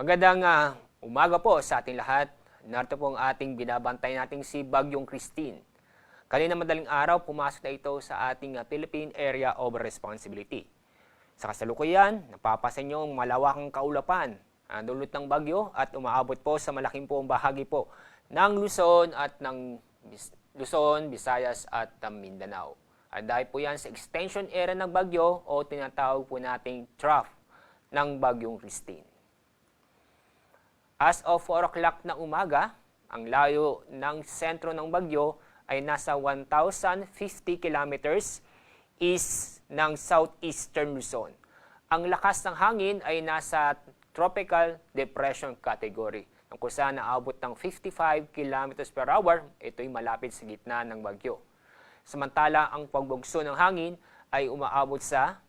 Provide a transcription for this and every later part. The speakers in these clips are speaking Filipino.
Magandang umaga po sa ating lahat. Narito po ang ating binabantay nating si Bagyong Christine. Kanina madaling araw, pumasok na ito sa ating Philippine Area of Responsibility. Sa kasalukuyan, napapasan niyo ang malawakang kaulapan ang dulot ng bagyo at umaabot po sa malaking po bahagi po ng Luzon at ng Luzon, Visayas at Mindanao. At dahil po yan sa extension area ng bagyo o tinatawag po nating trough ng Bagyong Christine. As of 4 o'clock na umaga, ang layo ng sentro ng bagyo ay nasa 1,050 kilometers east ng southeastern Luzon. Ang lakas ng hangin ay nasa tropical depression category, kung saan naabot ng 55 kilometers per hour. Ito'y malapit sa gitna ng bagyo. Samantala, ang pagbugso ng hangin ay umaabot sa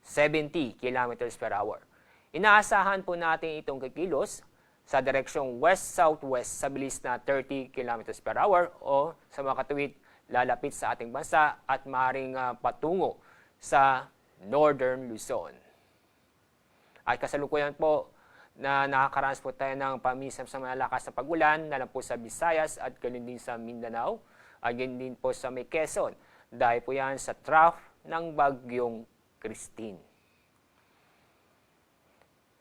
70 kilometers per hour. Inaasahan po natin itong kikilos sa direksyong west-southwest sa bilis na 30 km per hour o sa mga katuwid lalapit sa ating bansa at maaaring patungo sa northern Luzon. At kasalukuyan po na nakakaranas po tayo ng pamisam sa malalakas na pag-ulan na lang po sa Visayas at ganun din sa Mindanao at ganun din po sa may Quezon dahil po yan sa trough ng Bagyong Christine.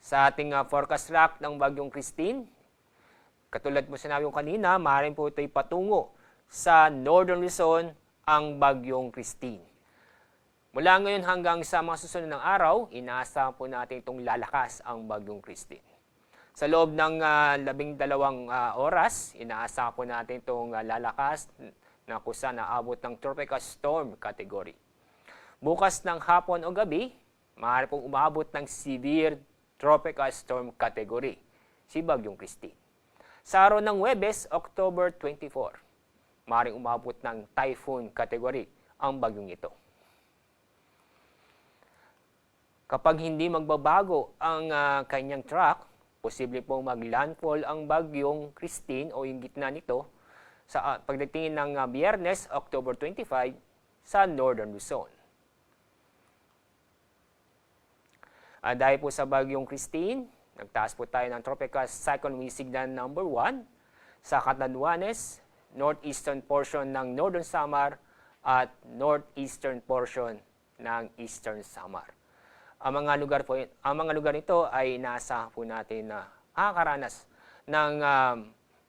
Sa ating forecast track ng Bagyong Christine, katulad mo sinabi ko kanina, maaaring po ito'y patungo sa Northern Luzon ang Bagyong Christine. Mula ngayon hanggang sa mga susunod ng araw, inaasahan po natin itong lalakas ang Bagyong Christine. Sa loob ng 12 oras, inaasahan po natin itong lalakas na kusa naabot ng tropical storm category. Bukas ng hapon o gabi, maaari pong umabot ng severe tropical storm category, si Bagyong Christine. Sa araw ng Huwebes, October 24, maaaring umabot ng typhoon category ang bagyong ito. Kapag hindi magbabago ang kanyang track, posible pong maglandfall ang Bagyong Christine o yung gitna nito sa pagdating ng Biyernes, October 25, sa Northern Luzon. Dahil po sa Bagyong Christine, nagtaas po tayo ng Tropical Cyclone Wind Signal number 1 sa Catanduanes, northeastern portion ng Northern Samar at northeastern portion ng Eastern Samar. Ang mga lugar nito ay nasa po natin na nakakaranas ng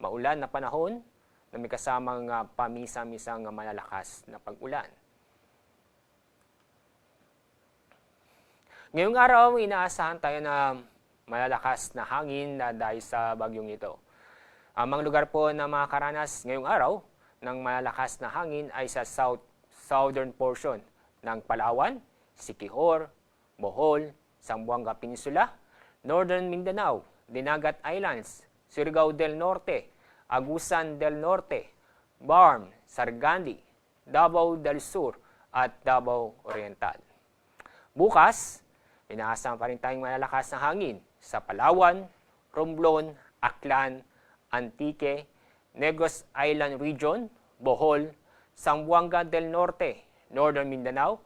maulan na panahon na may kasamang pamisa-misang malalakas na pag-ulan. Ngayong araw, inaasahan tayo na malalakas na hangin na dahil sa bagyong ito. Ang mga lugar po na makakaranas ngayong araw ng malalakas na hangin ay sa southern portion ng Palawan, Siquijor, Bohol, Zamboanga Peninsula, Northern Mindanao, Dinagat Islands, Surigao del Norte, Agusan del Norte, Barm, Sargani, Davao del Sur at Davao Oriental. Bukas, inaasahan pa rin tayong malalakas na hangin sa Palawan, Romblon, Aklan, Antique, Negros Island Region, Bohol, Zamboanga del Norte, Northern Mindanao,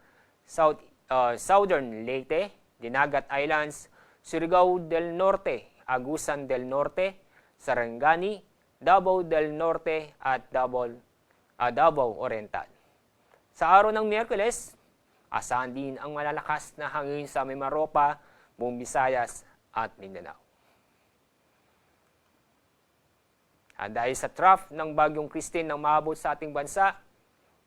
Southern Leyte, Dinagat Islands, Surigao del Norte, Agusan del Norte, Sarangani, Davao del Norte at Davao Oriental. Sa araw ng Miyerkules, asahan din ang malalakas na hangin sa Mimaropa, buong Visayas at Mindanao. At dahil sa trough ng Bagyong Christine na maabot sa ating bansa,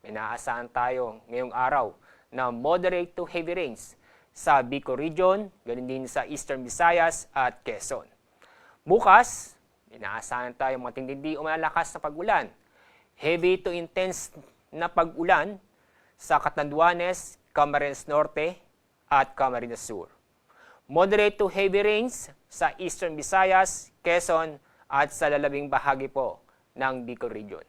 inaasahan tayo ngayong araw na moderate to heavy rains sa Bicol Region, ganun din sa Eastern Visayas at Quezon. Bukas, inaasahan tayo matindi o malalakas na pag-ulan. Heavy to intense na pag-ulan sa Catanduanes, Camarines Norte at Camarines Sur. Moderate to heavy rains sa Eastern Visayas, Quezon at sa lalabing bahagi po ng Bicol Region.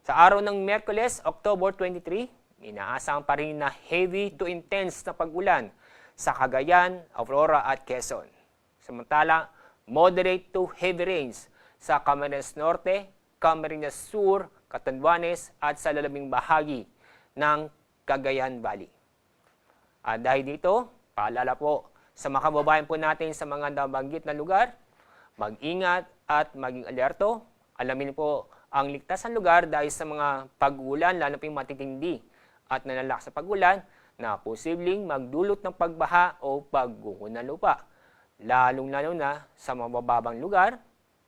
Sa araw ng Miyerkules, October 23, inaasahan pa rin na heavy to intense na pag-ulan sa Cagayan, Aurora at Quezon. Samantala, moderate to heavy rains sa Camarines Norte, Camarines Sur, Catanduanes at sa lalabing bahagi ng Cagayan Valley. At dahil dito, paalala po sa mga kababayan po natin sa mga nabanggit na lugar Mag-ingat at maging alerto. Alamin po ang ligtas na lugar dahil sa mga pag-ulan, lalo pa yung matitindi at nalalakas sa pag-ulan na posibleng magdulot ng pagbaha o pagguho ng lupa. Lalong-lalo na sa mabababang lugar,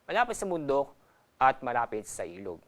malapit sa bundok at malapit sa ilog.